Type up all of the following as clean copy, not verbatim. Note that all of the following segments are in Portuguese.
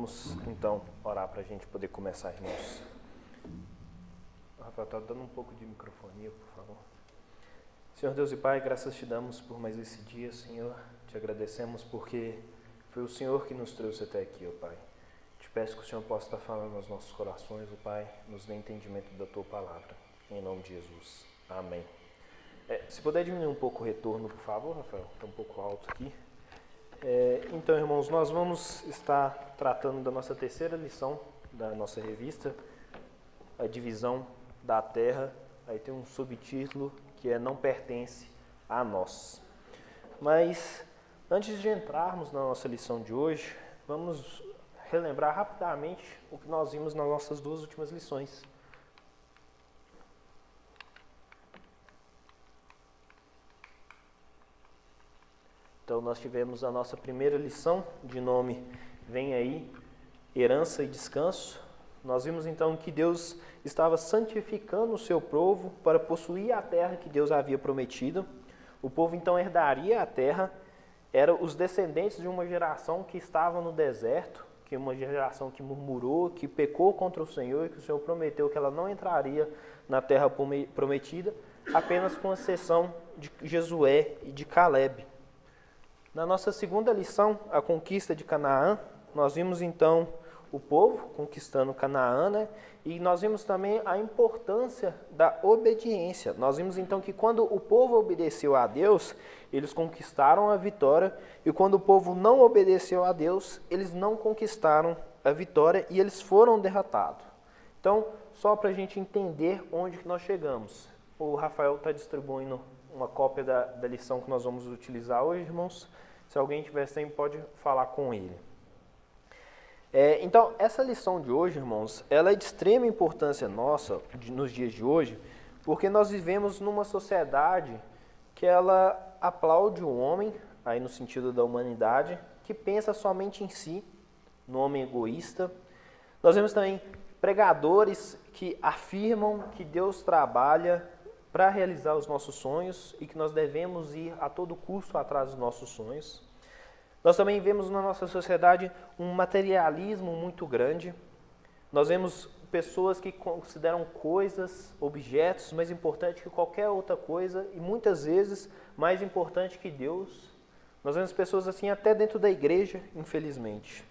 Vamos, então, orar para a gente poder começar, irmãos. Rafael, está dando um pouco de microfonia, por favor. Senhor Deus e Pai, graças te damos por mais esse dia, Senhor. Te agradecemos porque foi o Senhor que nos trouxe até aqui, ó Pai. Te peço que o Senhor possa estar falando aos nossos corações, ó Pai, nos dê entendimento da Tua palavra. Em nome de Jesus. Amém. Se puder diminuir um pouco o retorno, por favor, Rafael, está um pouco alto aqui. Então, irmãos, nós vamos estar tratando da nossa terceira lição da nossa revista, a divisão da terra. Aí tem um subtítulo que é Não Pertence a Nós. Mas, antes de entrarmos na nossa lição de hoje, vamos relembrar rapidamente o que nós vimos nas nossas duas últimas lições. Então, nós tivemos a nossa primeira lição, de nome Vem Aí, Herança e Descanso. Nós vimos então que Deus estava santificando o seu povo para possuir a terra que Deus havia prometido. O povo então herdaria a terra, eram os descendentes de uma geração que estava no deserto, que é uma geração que murmurou, que pecou contra o Senhor e que o Senhor prometeu que ela não entraria na terra prometida, apenas com exceção de Josué e de Calebe. Na nossa segunda lição, a conquista de Canaã, nós vimos então o povo conquistando Canaã, né? E nós vimos também a importância da obediência. Nós vimos então que quando o povo obedeceu a Deus, eles conquistaram a vitória, e quando o povo não obedeceu a Deus, eles não conquistaram a vitória e eles foram derrotados. Então, só para a gente entender onde que nós chegamos, o Rafael está distribuindo uma cópia da lição que nós vamos utilizar hoje, irmãos. Se alguém tiver sem, pode falar com ele. Então, essa lição de hoje, irmãos, ela é de extrema importância nossa, nos dias de hoje, porque nós vivemos numa sociedade que ela aplaude o homem, aí no sentido da humanidade, que pensa somente em si, no homem egoísta. Nós vemos também pregadores que afirmam que Deus trabalha para realizar os nossos sonhos e que nós devemos ir a todo custo atrás dos nossos sonhos. Nós também vemos na nossa sociedade um materialismo muito grande. Nós vemos pessoas que consideram coisas, objetos, mais importantes que qualquer outra coisa e muitas vezes mais importante que Deus. Nós vemos pessoas assim até dentro da igreja, infelizmente.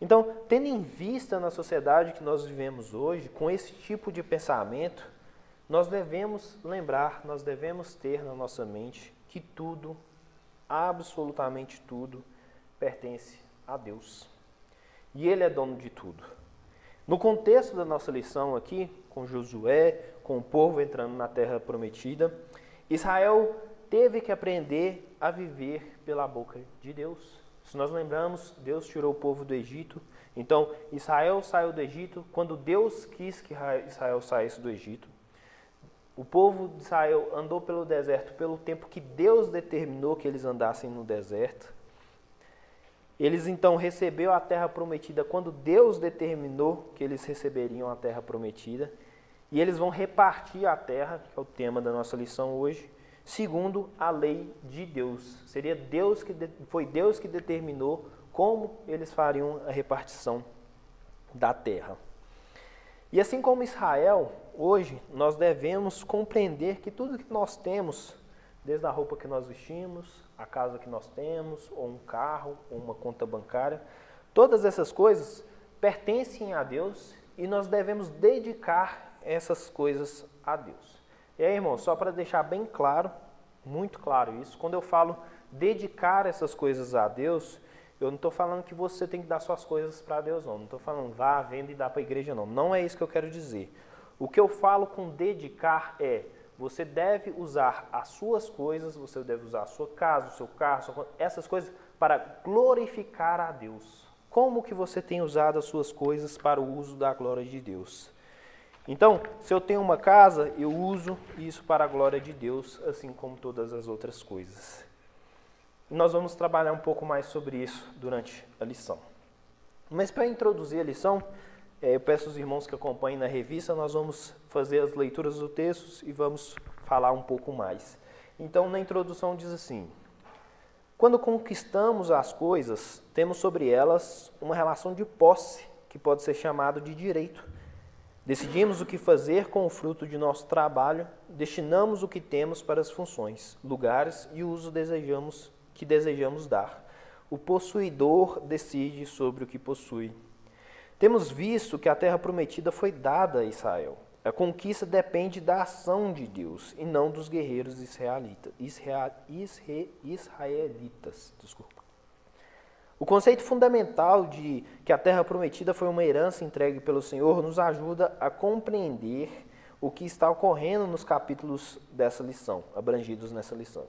Então, tendo em vista na sociedade que nós vivemos hoje, com esse tipo de pensamento, nós devemos lembrar, nós devemos ter na nossa mente que tudo, absolutamente tudo, pertence a Deus. E Ele é dono de tudo. No contexto da nossa lição aqui, com Josué, com o povo entrando na terra prometida, Israel teve que aprender a viver pela boca de Deus. Se nós lembramos, Deus tirou o povo do Egito. Então, Israel saiu do Egito quando Deus quis que Israel saísse do Egito. O povo de Israel andou pelo deserto pelo tempo que Deus determinou que eles andassem no deserto. Eles então receberam a terra prometida quando Deus determinou que eles receberiam a terra prometida. E eles vão repartir a terra, que é o tema da nossa lição hoje, segundo a lei de Deus. Foi Deus que determinou como eles fariam a repartição da terra. E assim como Israel, hoje nós devemos compreender que tudo que nós temos, desde a roupa que nós vestimos, a casa que nós temos, ou um carro, ou uma conta bancária, todas essas coisas pertencem a Deus e nós devemos dedicar essas coisas a Deus. E aí, irmão, só para deixar bem claro, muito claro isso, quando eu falo dedicar essas coisas a Deus, eu não estou falando que você tem que dar suas coisas para Deus, não. Não estou falando vá, venda e dá para a igreja, não. Não é isso que eu quero dizer. O que eu falo com dedicar é, você deve usar as suas coisas, você deve usar a sua casa, o seu carro, essas coisas para glorificar a Deus. Como que você tem usado as suas coisas para o uso da glória de Deus? Então, se eu tenho uma casa, eu uso isso para a glória de Deus, assim como todas as outras coisas. Nós vamos trabalhar um pouco mais sobre isso durante a lição. Mas para introduzir a lição, eu peço aos irmãos que acompanhem na revista, nós vamos fazer as leituras do texto e vamos falar um pouco mais. Então, na introdução diz assim: Quando conquistamos as coisas, temos sobre elas uma relação de posse, que pode ser chamado de direito. Decidimos o que fazer com o fruto de nosso trabalho, destinamos o que temos para as funções, lugares e uso que desejamos dar. O possuidor decide sobre o que possui. Temos visto que a terra prometida foi dada a Israel. A conquista depende da ação de Deus e não dos guerreiros israelitas. O conceito fundamental de que a terra prometida foi uma herança entregue pelo Senhor nos ajuda a compreender o que está ocorrendo nos capítulos dessa lição, abrangidos nessa lição.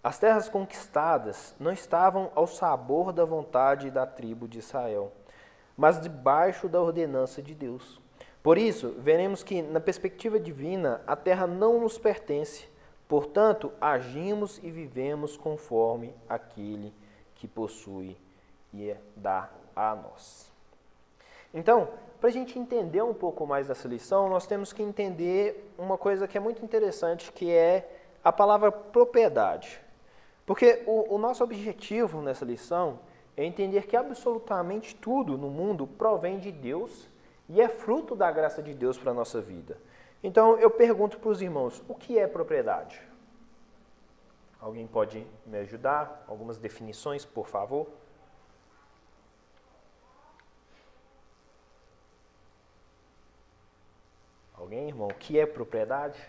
As terras conquistadas não estavam ao sabor da vontade da tribo de Israel, mas debaixo da ordenança de Deus. Por isso, veremos que, na perspectiva divina, a terra não nos pertence, portanto, agimos e vivemos conforme aquele que possui e dá a nós. Então, para a gente entender um pouco mais dessa lição, nós temos que entender uma coisa que é muito interessante, que é a palavra propriedade. Porque o nosso objetivo nessa lição é entender que absolutamente tudo no mundo provém de Deus e é fruto da graça de Deus para a nossa vida. Então, eu pergunto para os irmãos, o que é propriedade? Alguém pode me ajudar? Algumas definições, por favor? Alguém, irmão? O que é propriedade?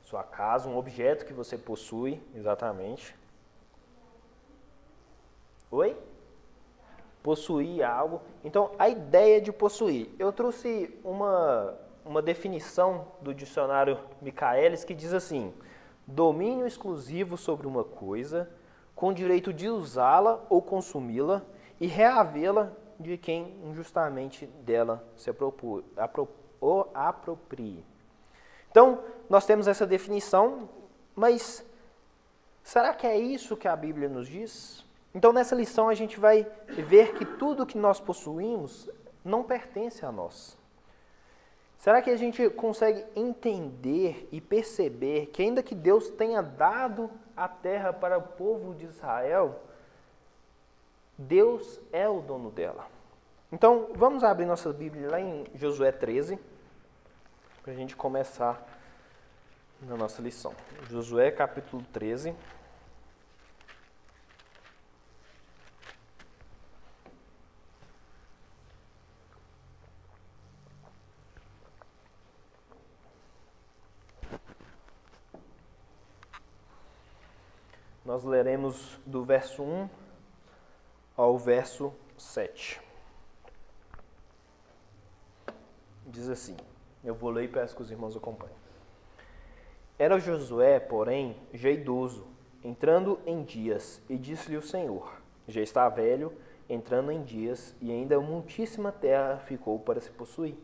Sua casa, um objeto que você possui, exatamente. Oi? Possuir algo. Então, a ideia de possuir. Eu trouxe uma definição do dicionário Michaelis que diz assim: domínio exclusivo sobre uma coisa, com direito de usá-la ou consumi-la e reavê-la de quem injustamente dela se aproprie. Então, nós temos essa definição, mas será que é isso que a Bíblia nos diz? Então, nessa lição, a gente vai ver que tudo que nós possuímos não pertence a nós. Será que a gente consegue entender e perceber que, ainda que Deus tenha dado a terra para o povo de Israel, Deus é o dono dela? Então, vamos abrir nossa Bíblia lá em Josué 13, para a gente começar na nossa lição. Josué, capítulo 13. Nós leremos do verso 1 ao verso 7. Diz assim, eu vou ler e peço que os irmãos acompanhem. Era Josué, porém, já idoso, entrando em dias, e disse-lhe o Senhor, já está velho, entrando em dias, e ainda muitíssima terra ficou para se possuir.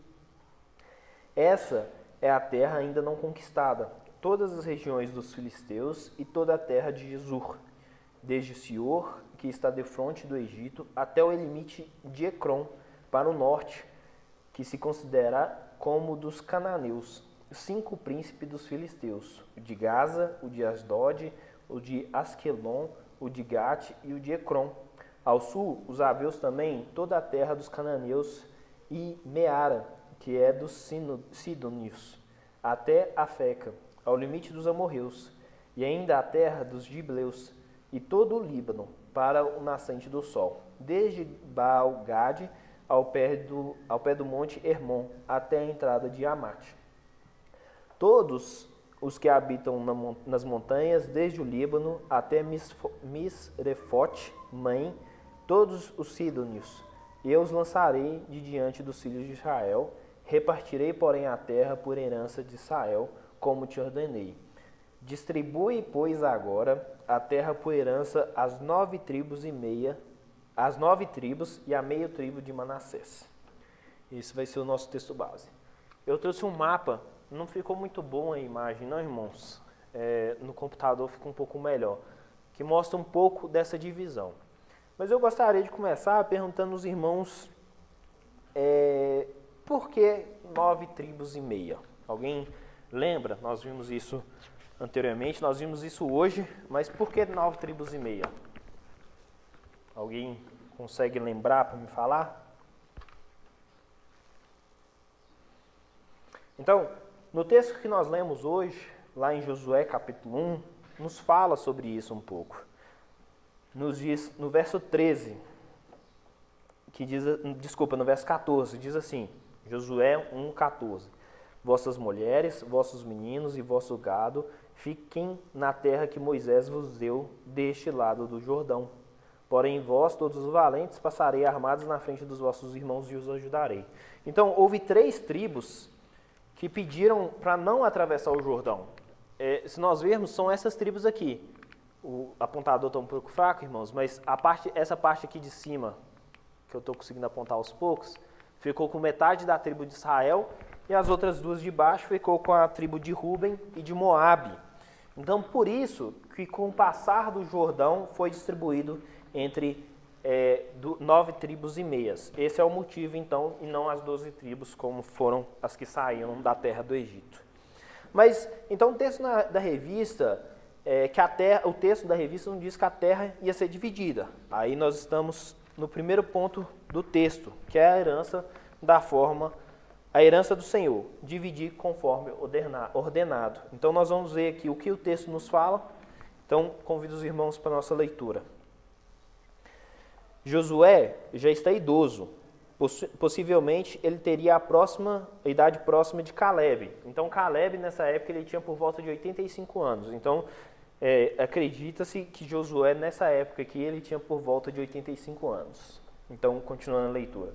Essa é a terra ainda não conquistada, todas as regiões dos filisteus e toda a terra de Jesur, desde Sior, que está defronte do Egito, até o limite de Ecrom, para o norte, que se considera como dos cananeus, 5 príncipes dos filisteus, o de Gaza, o de Asdod, o de Asquelon, o de Gate e o de Ecrom. Ao sul, os aveus também, toda a terra dos cananeus e Meara, que é dos sidônios, até Afeca, ao limite dos amorreus, e ainda a terra dos gibleus, e todo o Líbano, para o nascente do sol, desde Baal-Gade ao pé do monte Hermon, até a entrada de Amate. Todos os que habitam nas montanhas, desde o Líbano até Misrefote, Maim, todos os sidônios, eu os lançarei de diante dos filhos de Israel, repartirei, porém, a terra por herança de Israel, como te ordenei. Distribui, pois, agora a terra por herança às 9 tribos e a meia tribo de Manassés. Esse vai ser o nosso texto base. Eu trouxe um mapa, não ficou muito bom a imagem, não, irmãos? No computador fica um pouco melhor, que mostra um pouco dessa divisão. Mas eu gostaria de começar perguntando aos irmãos, por que 9 tribos e meia? Alguém lembra? Nós vimos isso anteriormente, nós vimos isso hoje, mas por que 9 tribos e meia? Alguém consegue lembrar para me falar? Então, no texto que nós lemos hoje, lá em Josué capítulo 1, nos fala sobre isso um pouco. Nos diz, no verso 13, no verso 14, diz assim, Josué 1,14: Vossas mulheres, vossos meninos e vosso gado fiquem na terra que Moisés vos deu deste lado do Jordão. Porém, vós, todos os valentes, passarei armados na frente dos vossos irmãos e os ajudarei. Então, houve 3 tribos que pediram para não atravessar o Jordão. Se nós vermos, são essas tribos aqui. O apontador está um pouco fraco, irmãos, mas essa parte aqui de cima, que eu estou conseguindo apontar aos poucos, ficou com metade da tribo de Israel, e as outras 2 de baixo ficou com a tribo de Ruben e de Moabe. Então, por isso que com o passar do Jordão foi distribuído entre 9 tribos e meias. Esse é o motivo, então, e não as 12 tribos, como foram as que saíram da terra do Egito. Mas, então, o texto da revista, o texto da revista não diz que a terra ia ser dividida. Aí nós estamos no primeiro ponto do texto, que é a herança a herança do Senhor, dividir conforme ordenado. Então, nós vamos ver aqui o que o texto nos fala. Então, convido os irmãos para a nossa leitura. Josué já está idoso. Possivelmente, ele teria a idade próxima de Caleb. Então, Caleb, nessa época, ele tinha por volta de 85 anos. Então, acredita-se que Josué, nessa época aqui, ele tinha por volta de 85 anos. Então, continuando a leitura.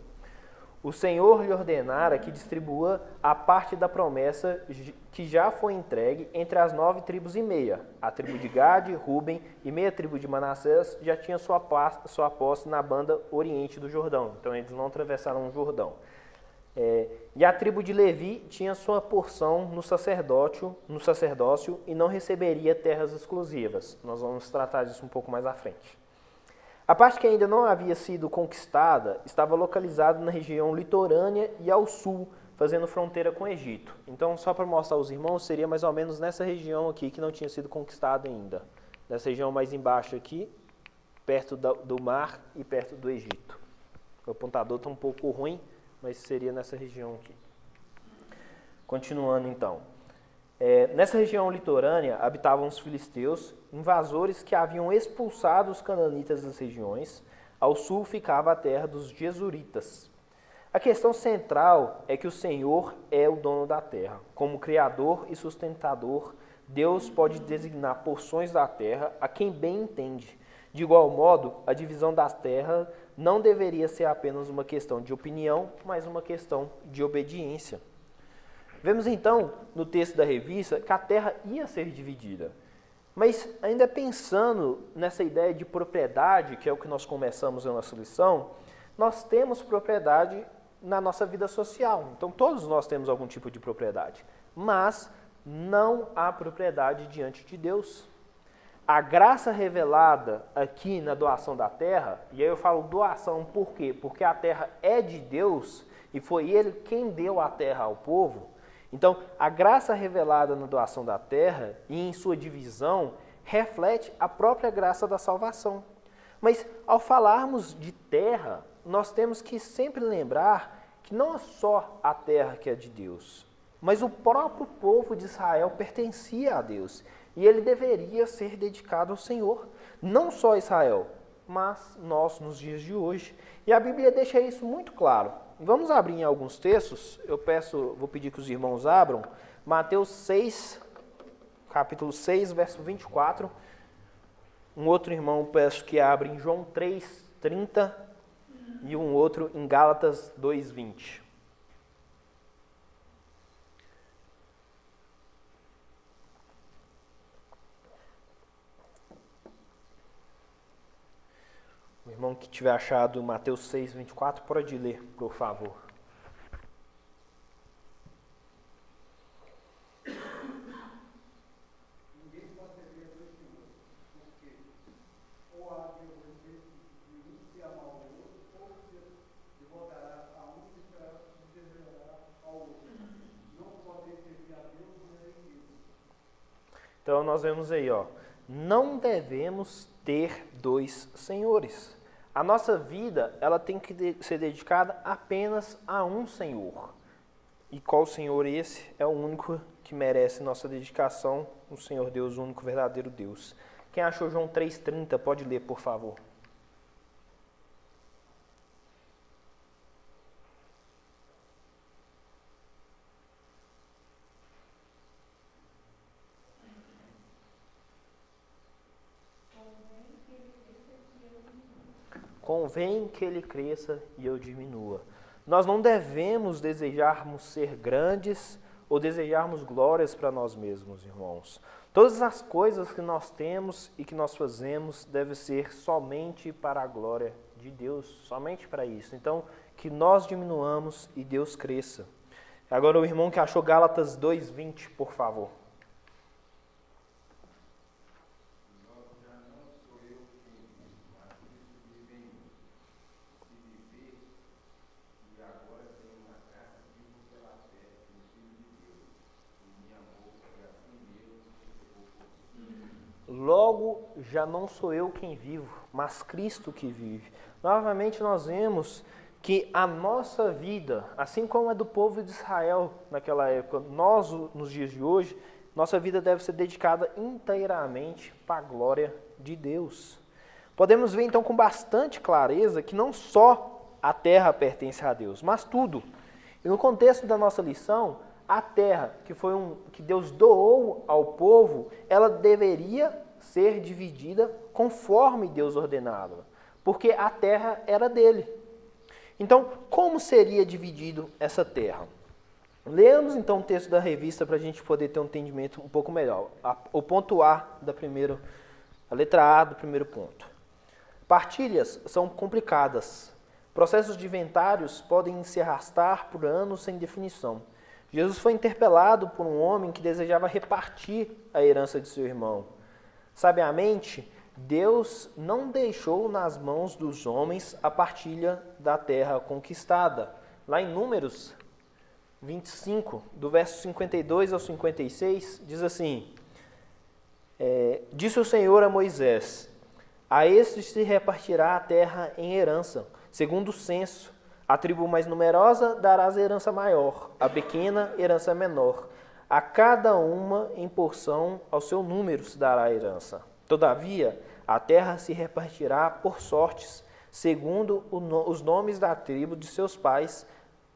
O Senhor lhe ordenara que distribua a parte da promessa que já foi entregue entre as 9 tribos e meia. A tribo de Gade, Ruben e meia tribo de Manassés já tinha sua posse na banda oriente do Jordão. Então, eles não atravessaram o Jordão. E a tribo de Levi tinha sua porção no sacerdócio e não receberia terras exclusivas. Nós vamos tratar disso um pouco mais à frente. A parte que ainda não havia sido conquistada estava localizada na região litorânea e ao sul, fazendo fronteira com o Egito. Então, só para mostrar aos irmãos, seria mais ou menos nessa região aqui que não tinha sido conquistada ainda. Nessa região mais embaixo aqui, perto do mar e perto do Egito. O apontador está um pouco ruim, mas seria nessa região aqui. Continuando então. Nessa região litorânea habitavam os filisteus, invasores que haviam expulsado os cananitas das regiões. Ao sul ficava a terra dos jesuritas. A questão central é que o Senhor é o dono da terra. Como criador e sustentador, Deus pode designar porções da terra a quem bem entende. De igual modo, a divisão das terras não deveria ser apenas uma questão de opinião, mas uma questão de obediência. Vemos então, no texto da revista, que a terra ia ser dividida. Mas ainda pensando nessa ideia de propriedade, que é o que nós começamos a nossa lição, nós temos propriedade na nossa vida social. Então todos nós temos algum tipo de propriedade. Mas não há propriedade diante de Deus. A graça revelada aqui na doação da terra, e aí eu falo doação por quê? Porque a terra é de Deus e foi Ele quem deu a terra ao povo. Então, a graça revelada na doação da terra e em sua divisão reflete a própria graça da salvação. Mas, ao falarmos de terra, nós temos que sempre lembrar que não é só a terra que é de Deus, mas o próprio povo de Israel pertencia a Deus e ele deveria ser dedicado ao Senhor. Não só Israel, mas nós nos dias de hoje. E a Bíblia deixa isso muito claro. Vamos abrir em alguns textos. Vou pedir que os irmãos abram. Mateus 6, capítulo 6, verso 24. Um outro irmão peço que abra em João 3, 30 e um outro em Gálatas 2, 20. O irmão que tiver achado Mateus 6, 24, pode ler, por favor. Ninguém pode servir a dois senhores, porque ou há de obedecer de um se amar ao outro, ou se devotará a um e se deverá ao outro. Não podem servir a Deus nem a ninguém. Então nós vemos aí, não devemos ter dois senhores. A nossa vida, ela tem que ser dedicada apenas a um Senhor. E qual Senhor esse? É o único que merece nossa dedicação, o Senhor Deus, o único verdadeiro Deus. Quem achou João 3,30, pode ler, por favor. Convém que ele cresça e eu diminua. Nós não devemos desejarmos ser grandes ou desejarmos glórias para nós mesmos, irmãos. Todas as coisas que nós temos e que nós fazemos devem ser somente para a glória de Deus, somente para isso. Então, que nós diminuamos e Deus cresça. Agora o irmão que achou Gálatas 2:20, por favor. Logo, já não sou eu quem vivo, mas Cristo que vive. Novamente nós vemos que a nossa vida, assim como a do povo de Israel naquela época, nós, nos dias de hoje, nossa vida deve ser dedicada inteiramente para a glória de Deus. Podemos ver então com bastante clareza que não só a terra pertence a Deus, mas tudo. E no contexto da nossa lição, a terra, que Deus doou ao povo, ela deveria ser dividida conforme Deus ordenava, porque a terra era dele. Então, como seria dividido essa terra? Leamos então o texto da revista para a gente poder ter um entendimento um pouco melhor. O ponto A a letra A do primeiro ponto. Partilhas são complicadas. Processos de inventários podem se arrastar por anos sem definição. Jesus foi interpelado por um homem que desejava repartir a herança de seu irmão. Sabiamente, Deus não deixou nas mãos dos homens a partilha da terra conquistada. Lá em Números 25, do verso 52 ao 56, diz assim: disse o Senhor a Moisés: a estes se repartirá a terra em herança, segundo o censo. A tribo mais numerosa darás herança maior, a pequena herança menor. A cada uma em porção ao seu número se dará a herança. Todavia, a terra se repartirá por sortes, segundo os nomes da tribo de seus pais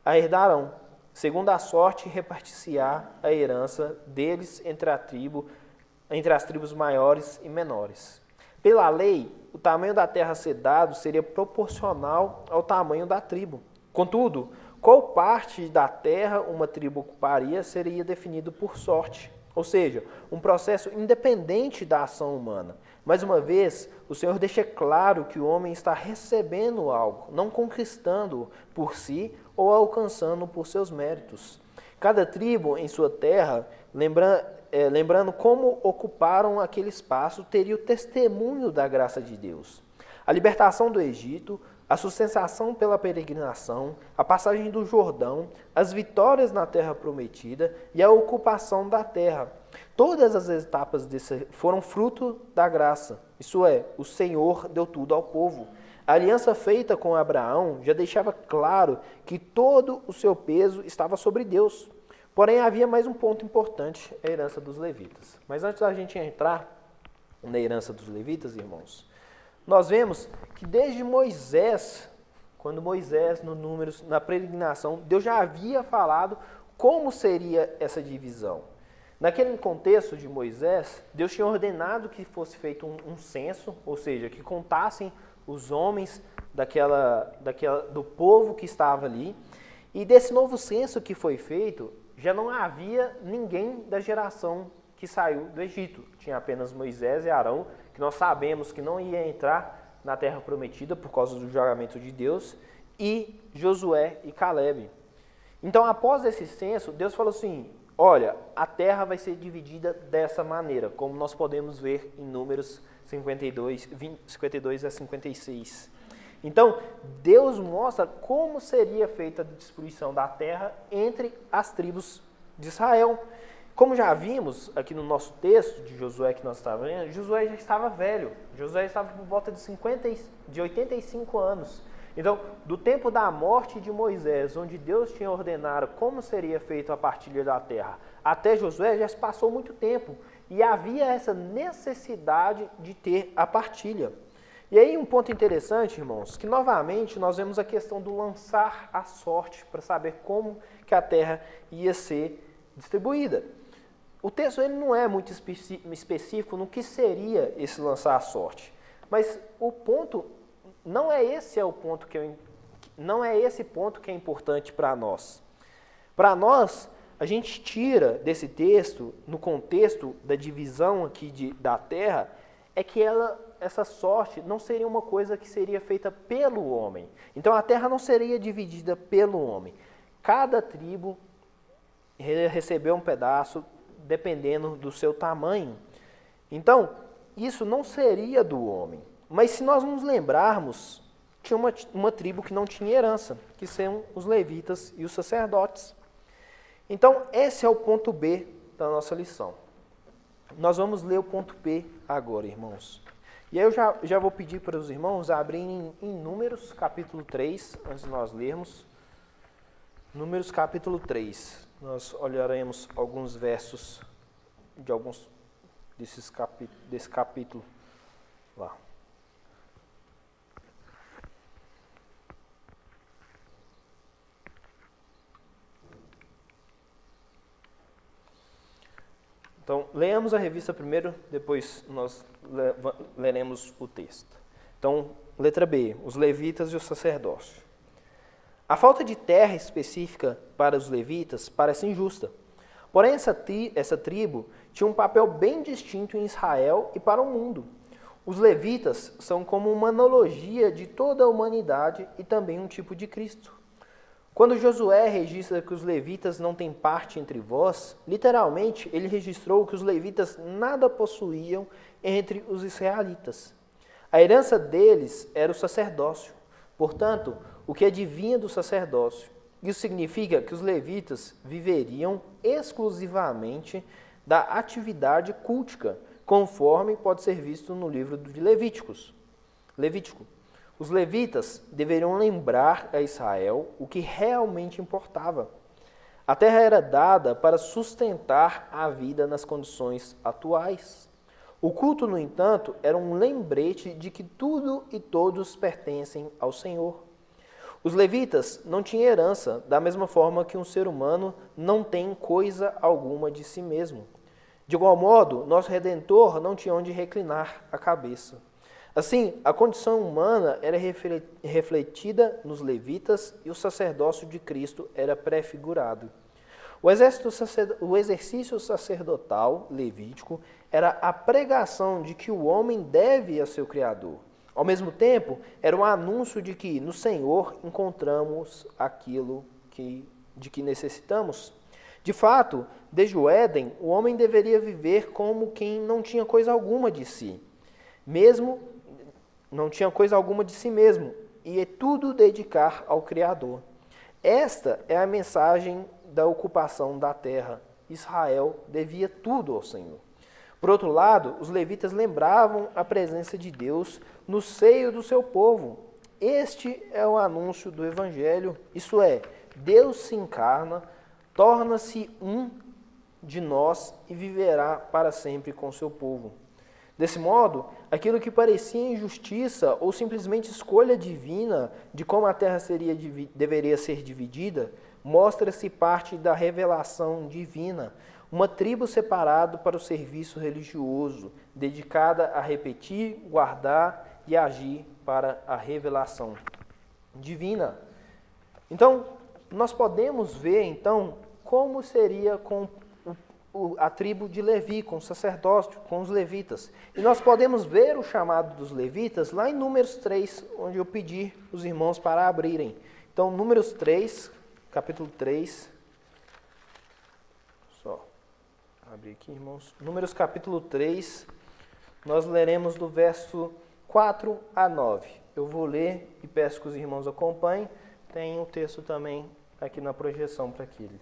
a herdarão. Segundo a sorte, repartir-se-á a herança deles entre as tribos maiores e menores. Pela lei, o tamanho da terra a ser dado seria proporcional ao tamanho da tribo. Contudo, qual parte da terra uma tribo ocuparia seria definido por sorte, ou seja, um processo independente da ação humana. Mais uma vez, o Senhor deixa claro que o homem está recebendo algo, não conquistando por si ou alcançando por seus méritos. Cada tribo em sua terra, lembrando como ocuparam aquele espaço, teria o testemunho da graça de Deus. A libertação do Egito, a sustentação pela peregrinação, a passagem do Jordão, as vitórias na terra prometida e a ocupação da terra. Todas as etapas foram fruto da graça. Isso é, o Senhor deu tudo ao povo. A aliança feita com Abraão já deixava claro que todo o seu peso estava sobre Deus. Porém, havia mais um ponto importante, a herança dos levitas. Mas antes da gente entrar na herança dos levitas, irmãos, nós vemos que desde Moisés, quando Moisés, no Números, na peregrinação, Deus já havia falado como seria essa divisão. Naquele contexto de Moisés, Deus tinha ordenado que fosse feito um censo, ou seja, que contassem os homens do povo que estava ali. E desse novo censo que foi feito, já não havia ninguém da geração que saiu do Egito. Tinha apenas Moisés e Arão, que nós sabemos que não ia entrar na terra prometida por causa do julgamento de Deus, e Josué e Calebe. Então, após esse censo, Deus falou assim: olha, a terra vai ser dividida dessa maneira, como nós podemos ver em Números 52 a 56. Então, Deus mostra como seria feita a distribuição da terra entre as tribos de Israel. como já vimos aqui no nosso texto de Josué que nós estávamos lendo, Josué já estava velho. Josué estava por volta de 85 anos. Então, do tempo da morte de Moisés, onde Deus tinha ordenado como seria feita a partilha da terra, até Josué já se passou muito tempo. E havia essa necessidade de ter a partilha. E aí um ponto interessante, irmãos, que novamente nós vemos a questão do lançar a sorte para saber como que a terra ia ser distribuída. O texto ele não é muito específico no que seria esse lançar a sorte. Mas o ponto não é esse ponto que é importante para nós. Para nós, a gente tira desse texto, no contexto da divisão aqui da terra, é que essa sorte não seria uma coisa que seria feita pelo homem. Então a terra não seria dividida pelo homem. Cada tribo recebeu um pedaço dependendo do seu tamanho. Então, isso não seria do homem. Mas se nós nos lembrarmos, tinha uma tribo que não tinha herança, que são os levitas e os sacerdotes. Então, esse é o ponto B da nossa lição. Nós vamos ler o ponto B agora, irmãos. E aí eu já vou pedir para os irmãos abrirem em Números, capítulo 3, antes de nós lermos. Números, capítulo 3. Nós olharemos alguns versos de alguns desse capítulo lá. Então, leamos a revista primeiro, depois nós leremos o texto. Então, letra B, os levitas e o sacerdócio. A falta de terra específica para os levitas parece injusta. Porém, essa tribo tinha um papel bem distinto em Israel e para o mundo. Os levitas são como uma analogia de toda a humanidade e também um tipo de Cristo. Quando Josué registra que os levitas não têm parte entre vós, literalmente ele registrou que os levitas nada possuíam entre os israelitas. A herança deles era o sacerdócio. Portanto, o que adivinha do sacerdócio? Isso significa que os levitas viveriam exclusivamente da atividade cultica, conforme pode ser visto no livro de Levítico. Os levitas deveriam lembrar a Israel o que realmente importava. A terra era dada para sustentar a vida nas condições atuais. O culto, no entanto, era um lembrete de que tudo e todos pertencem ao Senhor. Os levitas não tinham herança, da mesma forma que um ser humano não tem coisa alguma de si mesmo. De igual modo, nosso Redentor não tinha onde reclinar a cabeça. Assim, a condição humana era refletida nos levitas e o sacerdócio de Cristo era prefigurado. O exercício sacerdotal levítico era a pregação de que o homem deve a seu Criador. Ao mesmo tempo, era um anúncio de que no Senhor encontramos aquilo de que necessitamos. De fato, desde o Éden, o homem deveria viver como quem não tinha coisa alguma de si. Não tinha coisa alguma de si mesmo, e é tudo dedicar ao Criador. Esta é a mensagem da ocupação da terra. Israel devia tudo ao Senhor. Por outro lado, os levitas lembravam a presença de Deus no seio do seu povo. Este é o anúncio do Evangelho, isto é, Deus se encarna, torna-se um de nós e viverá para sempre com seu povo. Desse modo, aquilo que parecia injustiça ou simplesmente escolha divina de como a terra deveria ser dividida, mostra-se parte da revelação divina, uma tribo separada para o serviço religioso, dedicada a repetir, guardar e agir para a revelação divina. Então, nós podemos ver, como seria com a tribo de Levi, com o sacerdócio, com os levitas. E nós podemos ver o chamado dos levitas lá em Números 3, onde eu pedi os irmãos para abrirem. Então, Números 3, capítulo 3. Só abrir aqui, irmãos. Números capítulo 3, nós leremos do verso 4 a 9. Eu vou ler e peço que os irmãos acompanhem. Tem o texto também aqui na projeção para aqueles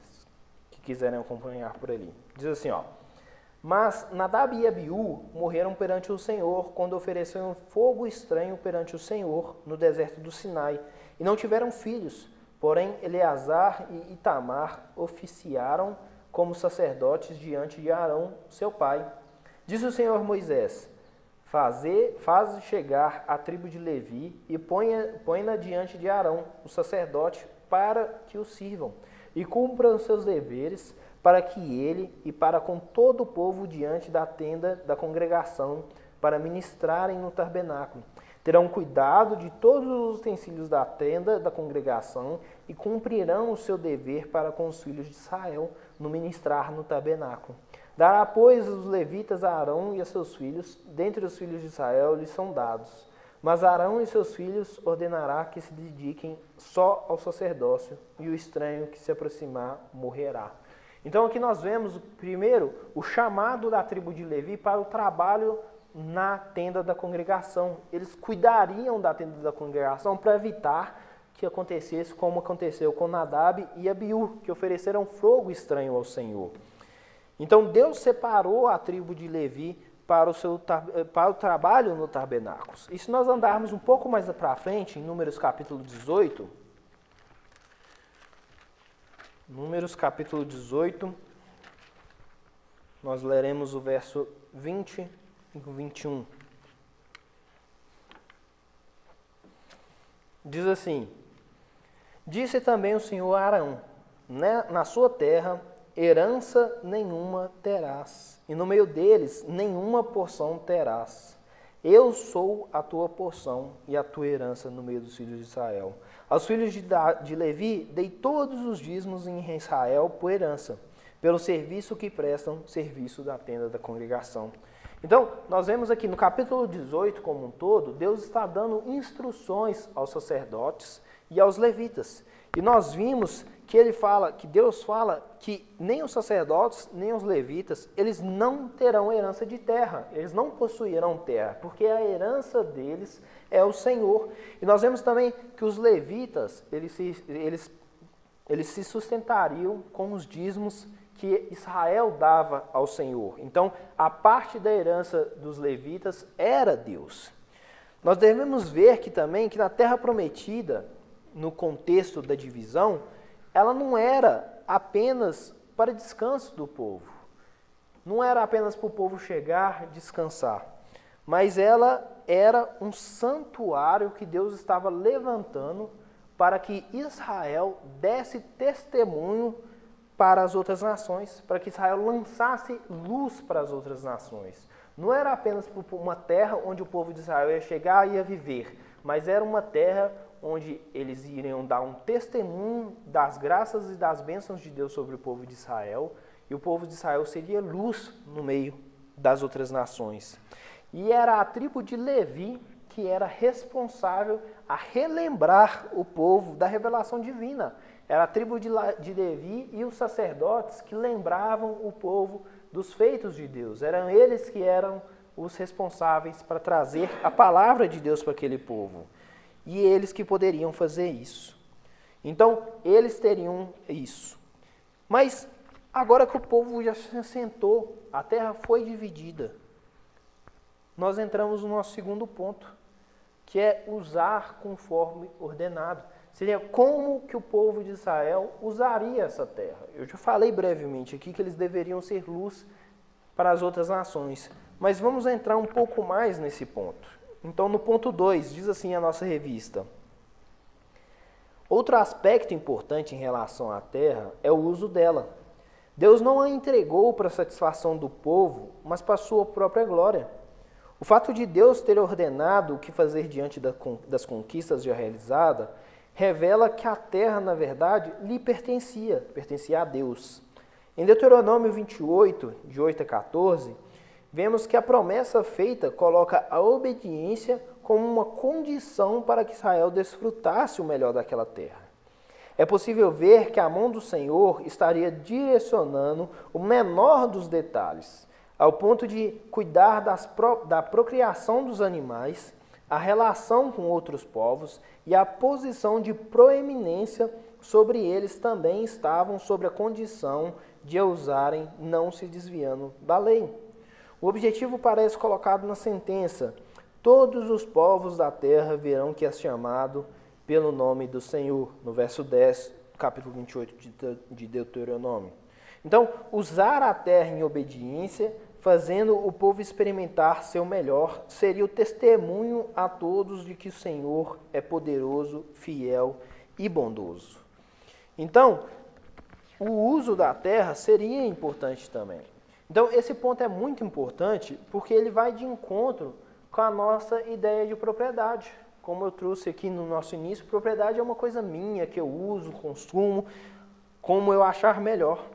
que quiserem acompanhar por ali. Diz assim, ó. Mas Nadab e Abiú morreram perante o Senhor quando ofereceram fogo estranho perante o Senhor no deserto do Sinai, e não tiveram filhos. Porém, Eleazar e Itamar oficiaram como sacerdotes diante de Arão, seu pai. Disse o Senhor a Moisés: Faze chegar a tribo de Levi e põe-na diante de Arão, o sacerdote, para que o sirvam, e cumpram os seus deveres, para que ele e para com todo o povo diante da tenda da congregação, para ministrarem no tabernáculo. Terão cuidado de todos os utensílios da tenda da congregação e cumprirão o seu dever para com os filhos de Israel no ministrar no tabernáculo. Dará, pois, os levitas a Arão e a seus filhos, dentre os filhos de Israel lhes são dados. Mas Arão e seus filhos ordenará que se dediquem só ao sacerdócio, e o estranho que se aproximar morrerá. Então aqui nós vemos, primeiro, o chamado da tribo de Levi para o trabalho na tenda da congregação. Eles cuidariam da tenda da congregação para evitar que acontecesse como aconteceu com Nadab e Abiú, que ofereceram fogo estranho ao Senhor. Então Deus separou a tribo de Levi para o trabalho no tabernáculo. E se nós andarmos um pouco mais para frente, em Números capítulo 18, nós leremos o verso 20 e 21. Diz assim: Disse também o Senhor a Arão: Na sua terra herança nenhuma terás, e no meio deles nenhuma porção terás. Eu sou a tua porção e a tua herança no meio dos filhos de Israel. Aos filhos de Levi dei todos os dízimos em Israel por herança, pelo serviço que prestam, serviço da tenda da congregação. Então, nós vemos aqui no capítulo 18 como um todo, Deus está dando instruções aos sacerdotes e aos levitas. E nós vimos que Deus fala que nem os sacerdotes, nem os levitas, eles não terão herança de terra, eles não possuirão terra, porque a herança deles é o Senhor. E nós vemos também que os levitas, eles se sustentariam com os dízimos que Israel dava ao Senhor. Então, a parte da herança dos levitas era Deus. Nós devemos ver que também que na terra prometida, no contexto da divisão, ela não era apenas para descanso do povo. Não era apenas para o povo chegar e descansar. Mas ela era um santuário que Deus estava levantando para que Israel desse testemunho para as outras nações, para que Israel lançasse luz para as outras nações. Não era apenas uma terra onde o povo de Israel ia chegar e ia viver, mas era uma terra onde eles iriam dar um testemunho das graças e das bênçãos de Deus sobre o povo de Israel, e o povo de Israel seria luz no meio das outras nações. E era a tribo de Levi que era responsável a relembrar o povo da revelação divina. Era a tribo de Levi e os sacerdotes que lembravam o povo dos feitos de Deus. Eram eles que eram os responsáveis para trazer a palavra de Deus para aquele povo. E eles que poderiam fazer isso. Então, eles teriam isso. Mas, agora que o povo já se assentou, a terra foi dividida, nós entramos no nosso segundo ponto, que é usar conforme ordenado. Seria como que o povo de Israel usaria essa terra. Eu já falei brevemente aqui que eles deveriam ser luz para as outras nações. Mas vamos entrar um pouco mais nesse ponto. Então, no ponto 2, diz assim a nossa revista: outro aspecto importante em relação à terra é o uso dela. Deus não a entregou para a satisfação do povo, mas para a sua própria glória. O fato de Deus ter ordenado o que fazer diante das conquistas já realizadas revela que a terra, na verdade, lhe pertencia a Deus. Em Deuteronômio 28, de 8 a 14, vemos que a promessa feita coloca a obediência como uma condição para que Israel desfrutasse o melhor daquela terra. É possível ver que a mão do Senhor estaria direcionando o menor dos detalhes, ao ponto de cuidar da procriação dos animais, a relação com outros povos e a posição de proeminência sobre eles também estavam sobre a condição de a usarem, não se desviando da lei. O objetivo parece colocado na sentença: todos os povos da terra verão que és chamado pelo nome do Senhor, no verso 10, capítulo 28 de Deuteronômio. Então, usar a terra em obediência, fazendo o povo experimentar seu melhor, seria o testemunho a todos de que o Senhor é poderoso, fiel e bondoso. Então, o uso da terra seria importante também. Então, esse ponto é muito importante porque ele vai de encontro com a nossa ideia de propriedade. Como eu trouxe aqui no nosso início, propriedade é uma coisa minha, que eu uso, consumo, como eu achar melhor.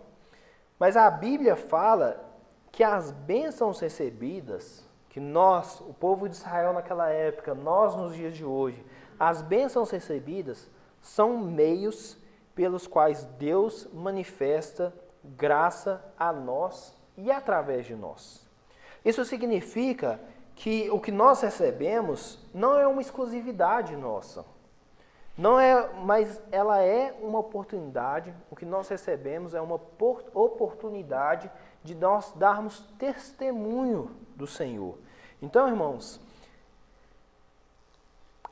Mas a Bíblia fala que as bênçãos recebidas, que nós, o povo de Israel naquela época, nós nos dias de hoje, as bênçãos recebidas são meios pelos quais Deus manifesta graça a nós e através de nós. Isso significa que o que nós recebemos não é uma exclusividade nossa. Não é, mas ela é uma oportunidade, o que nós recebemos é uma oportunidade de nós darmos testemunho do Senhor. Então, irmãos,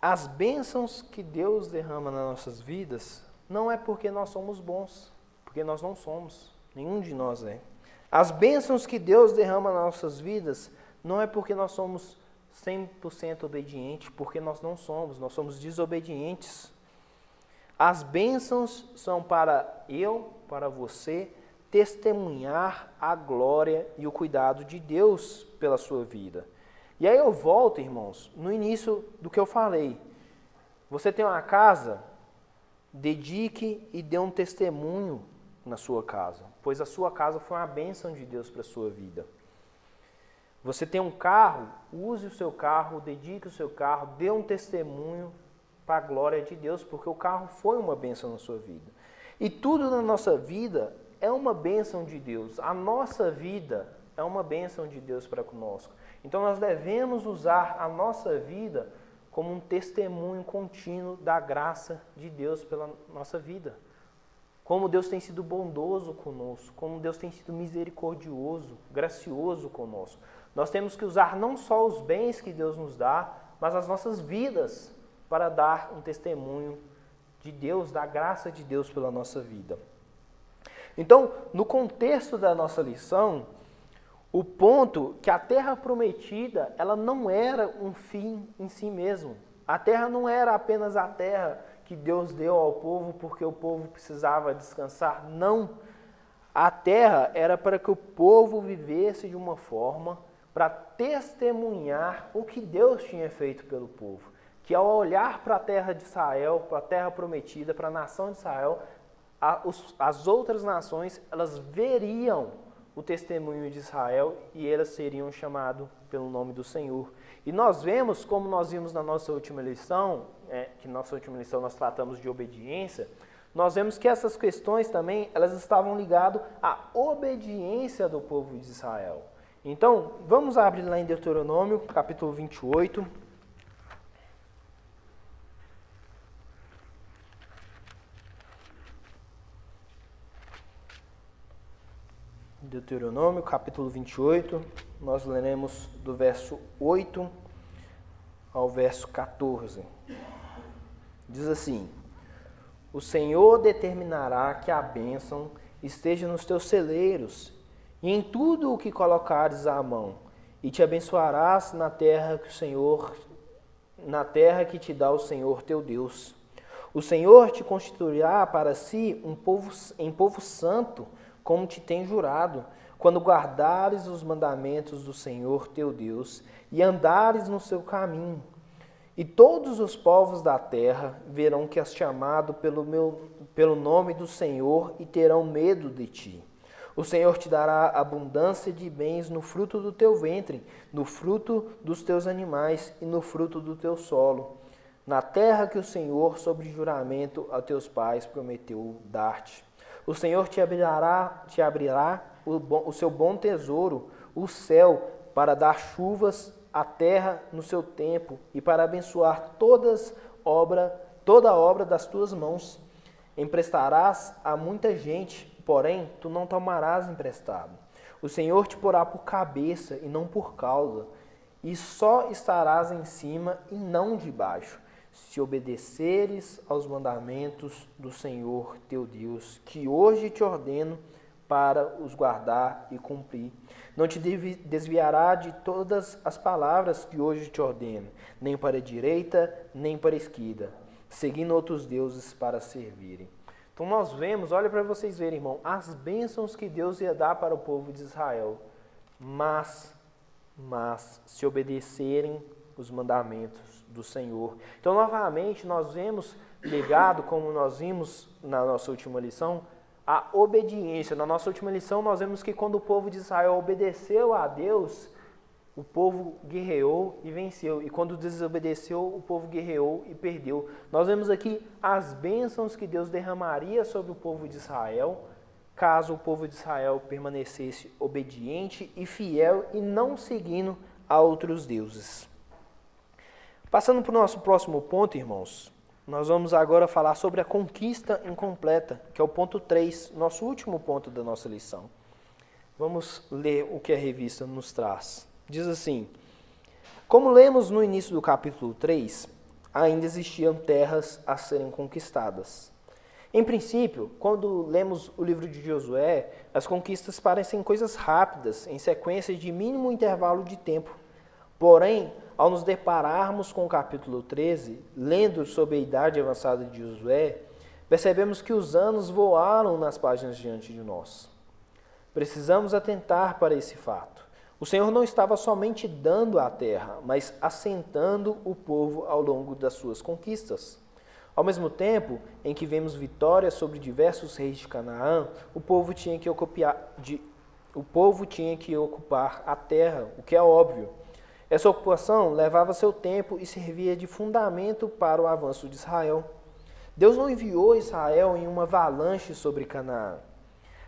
as bênçãos que Deus derrama nas nossas vidas não é porque nós somos bons, porque nós não somos, nenhum de nós é. As bênçãos que Deus derrama nas nossas vidas não é porque nós somos 100% obedientes, porque nós somos desobedientes. As bênçãos são para eu, para você, testemunhar a glória e o cuidado de Deus pela sua vida. E aí eu volto, irmãos, no início do que eu falei. Você tem uma casa, dedique e dê um testemunho na sua casa, pois a sua casa foi uma bênção de Deus para a sua vida. Você tem um carro, use o seu carro, dedique o seu carro, dê um testemunho para a glória de Deus, porque o carro foi uma bênção na sua vida. E tudo na nossa vida é uma bênção de Deus. A nossa vida é uma bênção de Deus para conosco. Então nós devemos usar a nossa vida como um testemunho contínuo da graça de Deus pela nossa vida. Como Deus tem sido bondoso conosco, como Deus tem sido misericordioso, gracioso conosco. Nós temos que usar não só os bens que Deus nos dá, mas as nossas vidas para dar um testemunho de Deus, da graça de Deus pela nossa vida. Então, no contexto da nossa lição, o ponto que a terra prometida, ela não era um fim em si mesmo. A terra não era apenas a terra que Deus deu ao povo porque o povo precisava descansar. Não. A terra era para que o povo vivesse de uma forma para testemunhar o que Deus tinha feito pelo povo. Que ao olhar para a terra de Israel, para a terra prometida, para a nação de Israel, as outras nações, elas veriam o testemunho de Israel e elas seriam chamadas pelo nome do Senhor. E nós vemos, como nós vimos na nossa última lição, que nossa última lição nós tratamos de obediência, nós vemos que essas questões também, elas estavam ligadas à obediência do povo de Israel. Então, vamos abrir lá em Deuteronômio, capítulo 28. Deuteronômio, capítulo 28, nós leremos do verso 8 ao verso 14. Diz assim: O Senhor determinará que a bênção esteja nos teus celeiros e em tudo o que colocares à mão, e te abençoarás na terra que te dá o Senhor teu Deus. O Senhor te constituirá para si um povo santo, como te tem jurado, quando guardares os mandamentos do Senhor teu Deus e andares no seu caminho. E todos os povos da terra verão que és chamado pelo nome do Senhor e terão medo de ti. O Senhor te dará abundância de bens no fruto do teu ventre, no fruto dos teus animais e no fruto do teu solo, na terra que o Senhor, sob juramento a teus pais, prometeu dar-te. O Senhor te abrirá o seu bom tesouro, o céu, para dar chuvas à terra no seu tempo e para abençoar toda a obra das tuas mãos. Emprestarás a muita gente, porém, tu não tomarás emprestado. O Senhor te porá por cabeça e não por causa, e só estarás em cima e não debaixo, se obedeceres aos mandamentos do Senhor teu Deus, que hoje te ordeno para os guardar e cumprir. Não te desviará de todas as palavras que hoje te ordeno, nem para a direita, nem para a esquerda, seguindo outros deuses para servirem. Então nós vemos, olha para vocês verem, irmão, as bênçãos que Deus ia dar para o povo de Israel, mas se obedecerem os mandamentos do Senhor. Então, novamente, nós vemos ligado, como nós vimos na nossa última lição, a obediência. Na nossa última lição, nós vemos que quando o povo de Israel obedeceu a Deus, o povo guerreou e venceu. E quando desobedeceu, o povo guerreou e perdeu. Nós vemos aqui as bênçãos que Deus derramaria sobre o povo de Israel, caso o povo de Israel permanecesse obediente e fiel e não seguindo a outros deuses. Passando para o nosso próximo ponto, irmãos, nós vamos agora falar sobre a conquista incompleta, que é o ponto 3, nosso último ponto da nossa lição. Vamos ler o que a revista nos traz. Diz assim: como lemos no início do capítulo 3, ainda existiam terras a serem conquistadas. Em princípio, quando lemos o livro de Josué, as conquistas parecem coisas rápidas, em sequência de mínimo intervalo de tempo. Porém, ao nos depararmos com o capítulo 13, lendo sobre a idade avançada de Josué, percebemos que os anos voaram nas páginas diante de nós. Precisamos atentar para esse fato. O Senhor não estava somente dando a terra, mas assentando o povo ao longo das suas conquistas. Ao mesmo tempo em que vemos vitórias sobre diversos reis de Canaã, o povo tinha que ocupar a terra, o que é óbvio. Essa ocupação levava seu tempo e servia de fundamento para o avanço de Israel. Deus não enviou Israel em uma avalanche sobre Canaã.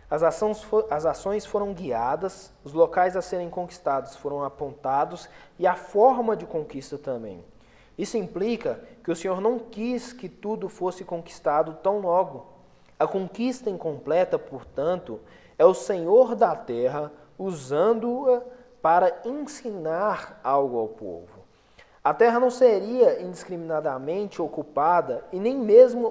As ações foram guiadas, os locais a serem conquistados foram apontados e a forma de conquista também. Isso implica que o Senhor não quis que tudo fosse conquistado tão logo. A conquista incompleta, portanto, é o Senhor da terra usando-a para ensinar algo ao povo. A terra não seria indiscriminadamente ocupada e nem mesmo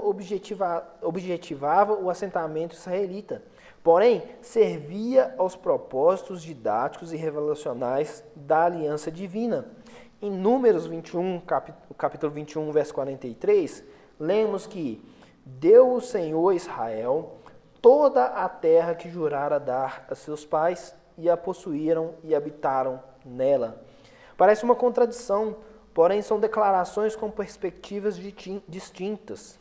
objetivava o assentamento israelita. Porém, servia aos propósitos didáticos e revelacionais da aliança divina. Em Números 21, capítulo 21, verso 43, lemos que deu o Senhor a Israel toda a terra que jurara dar a seus pais, e a possuíram e habitaram nela. Parece uma contradição, porém são declarações com perspectivas distintas.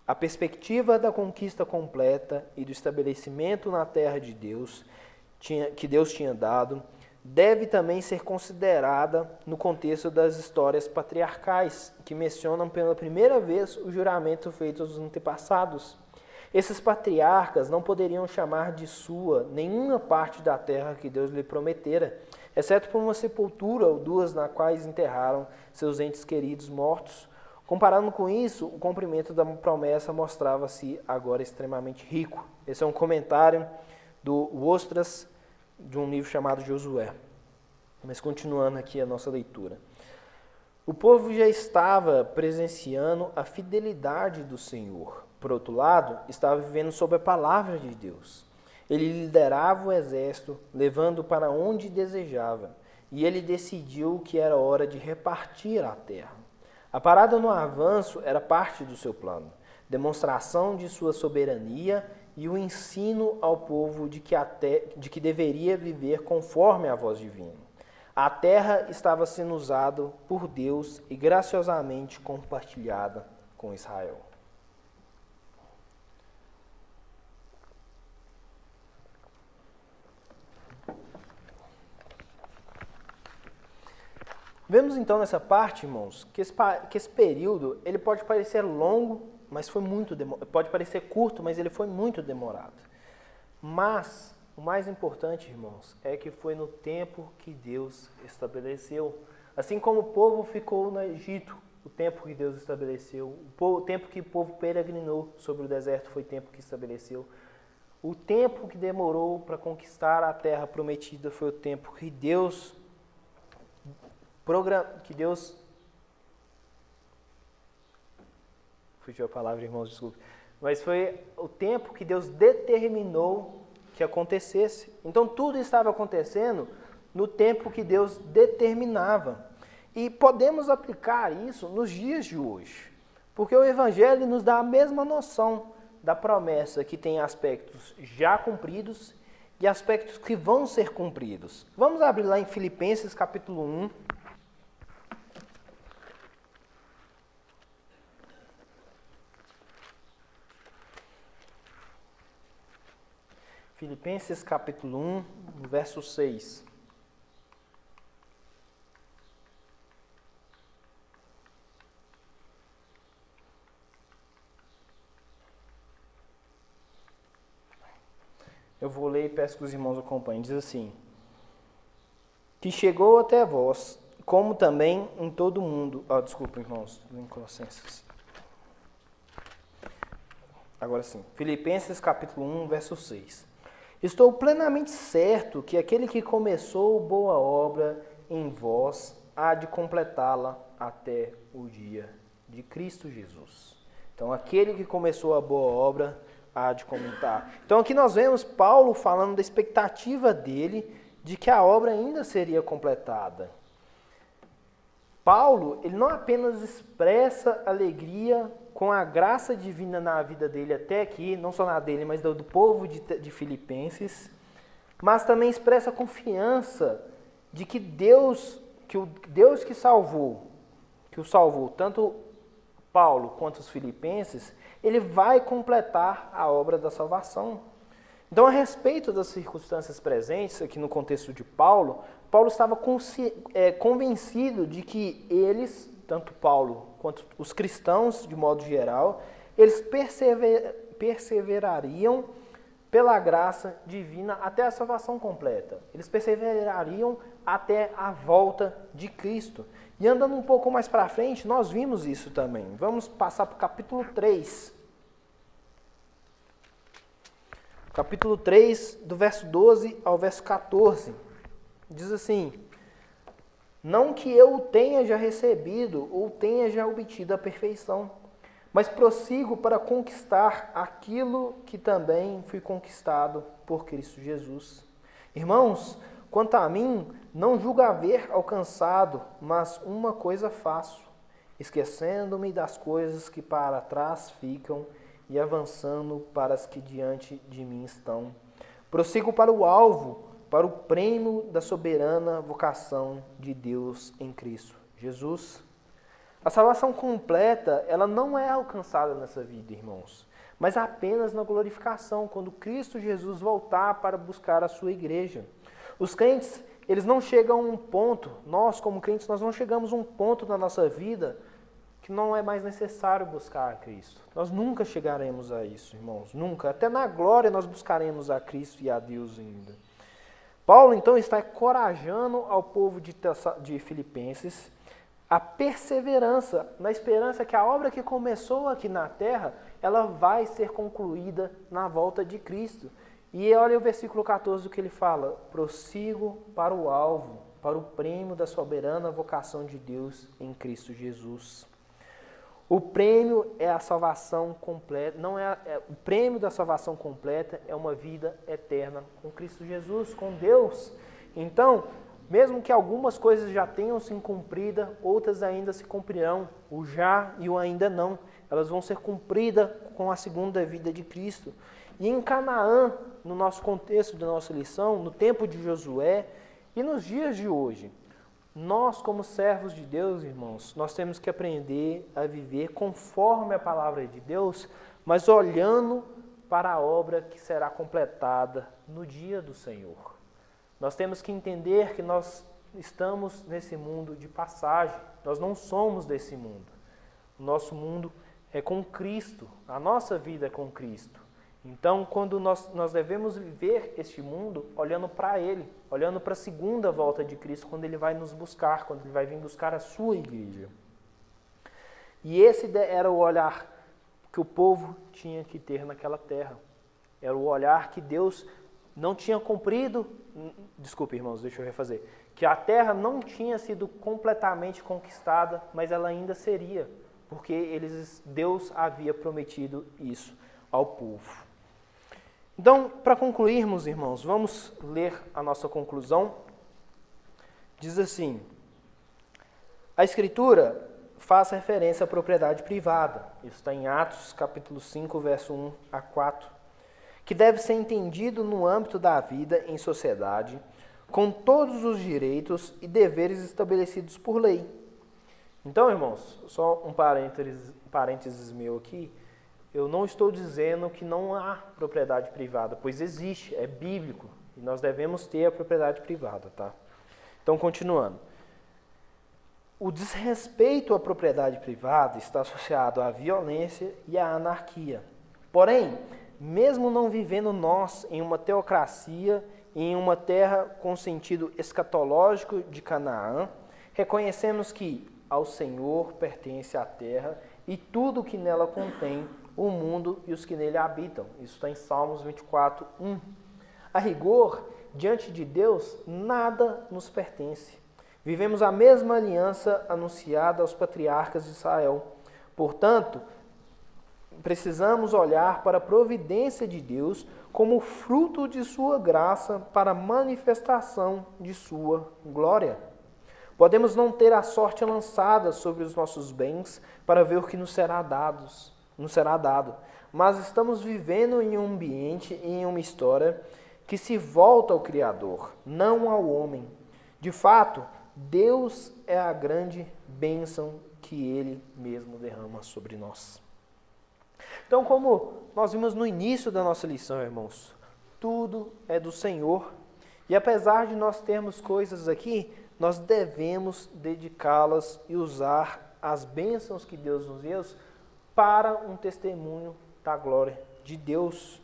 A perspectiva da conquista completa e do estabelecimento na terra de Deus, que Deus tinha dado, deve também ser considerada no contexto das histórias patriarcais, que mencionam pela primeira vez o juramento feito aos antepassados. Esses patriarcas não poderiam chamar de sua nenhuma parte da terra que Deus lhe prometera, exceto por uma sepultura ou duas na quais enterraram seus entes queridos mortos. Comparando com isso, o cumprimento da promessa mostrava-se agora extremamente rico. Esse é um comentário do Ostras, de um livro chamado Josué. Mas continuando aqui a nossa leitura. O povo já estava presenciando a fidelidade do Senhor. Por outro lado, estava vivendo sob a palavra de Deus. Ele liderava o exército, levando para onde desejava, e ele decidiu que era hora de repartir a terra. A parada no avanço era parte do seu plano, demonstração de sua soberania e o ensino ao povo de que deveria viver conforme a voz divina. A terra estava sendo usada por Deus e graciosamente compartilhada com Israel. Vemos então nessa parte, irmãos, que esse período ele pode parecer longo, mas foi muito pode parecer curto, mas ele foi muito demorado. Mas o mais importante, irmãos, é que foi no tempo que Deus estabeleceu. Assim como o povo ficou no Egito, o tempo que Deus estabeleceu, o tempo que o povo peregrinou sobre o deserto foi o tempo que estabeleceu. O tempo que demorou para conquistar a terra prometida foi o tempo que Deus fugiu a palavra, irmãos, desculpe. Mas foi o tempo que Deus determinou que acontecesse. Então tudo estava acontecendo no tempo que Deus determinava. E podemos aplicar isso nos dias de hoje. Porque o Evangelho nos dá a mesma noção da promessa que tem aspectos já cumpridos e aspectos que vão ser cumpridos. Vamos abrir lá em Filipenses capítulo 1. Filipenses capítulo 1, verso 6. Eu vou ler e peço que os irmãos acompanhem. Diz assim: que chegou até vós, como também em todo o mundo. Desculpa, irmãos, em Colossenses. Agora sim. Filipenses capítulo 1, verso 6. Estou plenamente certo que aquele que começou boa obra em vós há de completá-la até o dia de Cristo Jesus. Então, aquele que começou a boa obra há de completar. Então, aqui nós vemos Paulo falando da expectativa dele de que a obra ainda seria completada. Paulo, ele não apenas expressa alegria com a graça divina na vida dele até aqui, não só na dele, mas do povo de Filipenses, mas também expressa confiança de que o Deus que o salvou, tanto Paulo quanto os filipenses, ele vai completar a obra da salvação. Então, a respeito das circunstâncias presentes aqui no contexto de Paulo, Paulo estava convencido de que eles, tanto Paulo quanto os cristãos de modo geral, eles perseverariam pela graça divina até a salvação completa. Eles perseverariam até a volta de Cristo. E andando um pouco mais para frente, nós vimos isso também. Vamos passar para o capítulo 3. Capítulo 3, do verso 12 ao verso 14. Diz assim: não que eu o tenha já recebido ou tenha já obtido a perfeição, mas prossigo para conquistar aquilo que também fui conquistado por Cristo Jesus. Irmãos, quanto a mim, não julgo haver alcançado, mas uma coisa faço, esquecendo-me das coisas que para trás ficam e avançando para as que diante de mim estão. Prossigo para o alvo, para o prêmio da soberana vocação de Deus em Cristo Jesus. A salvação completa, ela não é alcançada nessa vida, irmãos, mas apenas na glorificação, quando Cristo Jesus voltar para buscar a sua igreja. Os crentes, eles não chegam a um ponto, nós como crentes, nós não chegamos a um ponto na nossa vida que não é mais necessário buscar a Cristo. Nós nunca chegaremos a isso, irmãos, nunca. Até na glória nós buscaremos a Cristo e a Deus ainda. Paulo, então, está encorajando ao povo de Filipenses a perseverança, na esperança que a obra que começou aqui na terra, ela vai ser concluída na volta de Cristo. E olha o versículo 14 do que ele fala: prossigo para o alvo, para o prêmio da soberana vocação de Deus em Cristo Jesus. O prêmio é a salvação completa, o prêmio da salvação completa é uma vida eterna com Cristo Jesus, com Deus. Então, mesmo que algumas coisas já tenham se cumpridas, outras ainda se cumprirão, o já e o ainda não. Elas vão ser cumpridas com a segunda vida de Cristo. E em Canaã, no nosso contexto da nossa lição, no tempo de Josué e nos dias de hoje, nós, como servos de Deus, irmãos, nós temos que aprender a viver conforme a palavra de Deus, mas olhando para a obra que será completada no dia do Senhor. Nós temos que entender que nós estamos nesse mundo de passagem, nós não somos desse mundo. O nosso mundo é com Cristo, a nossa vida é com Cristo. Então, quando nós devemos viver este mundo olhando para Ele, olhando para a segunda volta de Cristo, quando Ele vai nos buscar, quando Ele vai vir buscar a sua igreja. E esse era o olhar que o povo tinha que ter naquela terra. Era o olhar que Deus não tinha cumprido, desculpe, irmãos, deixa eu refazer, que a terra não tinha sido completamente conquistada, mas ela ainda seria, porque Deus havia prometido isso ao povo. Então, para concluirmos, irmãos, vamos ler a nossa conclusão. Diz assim: a Escritura faz referência à propriedade privada. Isso está em Atos, capítulo 5, verso 1 a 4, que deve ser entendido no âmbito da vida em sociedade, com todos os direitos e deveres estabelecidos por lei. Então, irmãos, só um parênteses meu aqui, eu não estou dizendo que não há propriedade privada, pois existe, é bíblico, e nós devemos ter a propriedade privada, tá? Então, continuando. O desrespeito à propriedade privada está associado à violência e à anarquia. Porém, mesmo não vivendo nós em uma teocracia, em uma terra com sentido escatológico de Canaã, reconhecemos que ao Senhor pertence a terra e tudo o que nela contém, o mundo e os que nele habitam. Isso está em Salmos 24, 1. A rigor, diante de Deus, nada nos pertence. Vivemos a mesma aliança anunciada aos patriarcas de Israel. Portanto, precisamos olhar para a providência de Deus como fruto de sua graça para a manifestação de sua glória. Podemos não ter a sorte lançada sobre os nossos bens para ver o que nos será dado, mas estamos vivendo em um ambiente, em uma história que se volta ao Criador, não ao homem. De fato, Deus é a grande bênção que Ele mesmo derrama sobre nós. Então, como nós vimos no início da nossa lição, irmãos, tudo é do Senhor. E apesar de nós termos coisas aqui, nós devemos dedicá-las e usar as bênçãos que Deus nos deu para um testemunho da glória de Deus,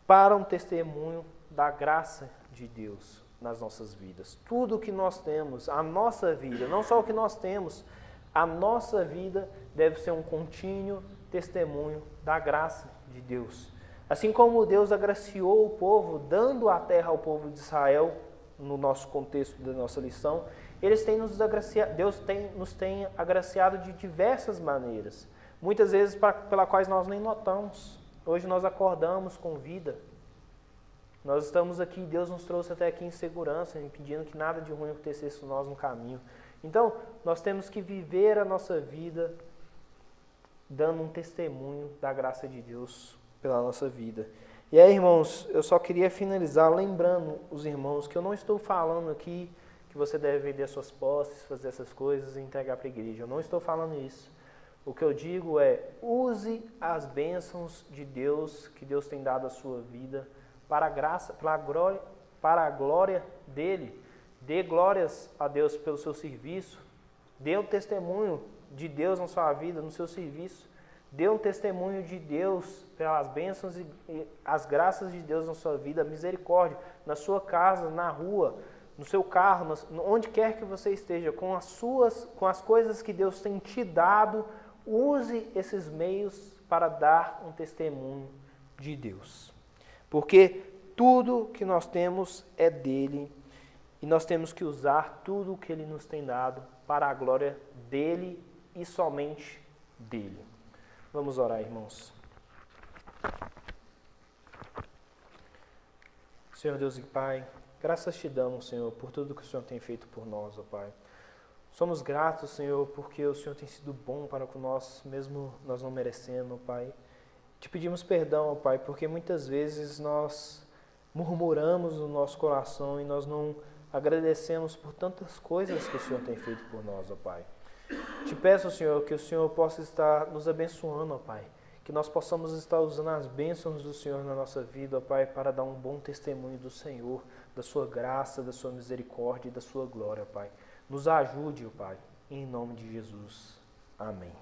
para um testemunho da graça de Deus nas nossas vidas. Tudo o que nós temos, a nossa vida, não só o que nós temos, a nossa vida deve ser um contínuo testemunho da graça de Deus. Assim como Deus agraciou o povo, dando a terra ao povo de Israel, no nosso contexto da nossa lição, Deus nos tem agraciado de diversas maneiras, muitas vezes pelas quais nós nem notamos. Hoje nós acordamos com vida, nós estamos aqui, Deus nos trouxe até aqui em segurança, impedindo que nada de ruim acontecesse com nós no caminho. Então, nós temos que viver a nossa vida dando um testemunho da graça de Deus pela nossa vida. E aí, irmãos, eu só queria finalizar lembrando os irmãos que eu não estou falando aqui que você deve vender suas posses, fazer essas coisas e entregar para a igreja. Eu não estou falando isso. O que eu digo é, use as bênçãos de Deus, que Deus tem dado à sua vida, para a graça, para a glória dele. Dê glórias a Deus pelo seu serviço. Dê um testemunho de Deus na sua vida, no seu serviço. Dê um testemunho de Deus pelas bênçãos e as graças de Deus na sua vida, misericórdia, na sua casa, na rua, no seu carro, onde quer que você esteja, com as coisas que Deus tem te dado, use esses meios para dar um testemunho de Deus. Porque tudo que nós temos é dele e nós temos que usar tudo o que ele nos tem dado para a glória dele e somente dele. Vamos orar, irmãos. Senhor Deus e Pai, graças te damos, Senhor, por tudo que o Senhor tem feito por nós, ó Pai. Somos gratos, Senhor, porque o Senhor tem sido bom para com nós, mesmo nós não merecendo, ó Pai. Te pedimos perdão, ó Pai, porque muitas vezes nós murmuramos no nosso coração e nós não agradecemos por tantas coisas que o Senhor tem feito por nós, ó Pai. Te peço, Senhor, que o Senhor possa estar nos abençoando, ó Pai. Que nós possamos estar usando as bênçãos do Senhor na nossa vida, ó Pai, para dar um bom testemunho do Senhor, da sua graça, da sua misericórdia e da sua glória, ó Pai. Nos ajude, ó Pai, em nome de Jesus. Amém.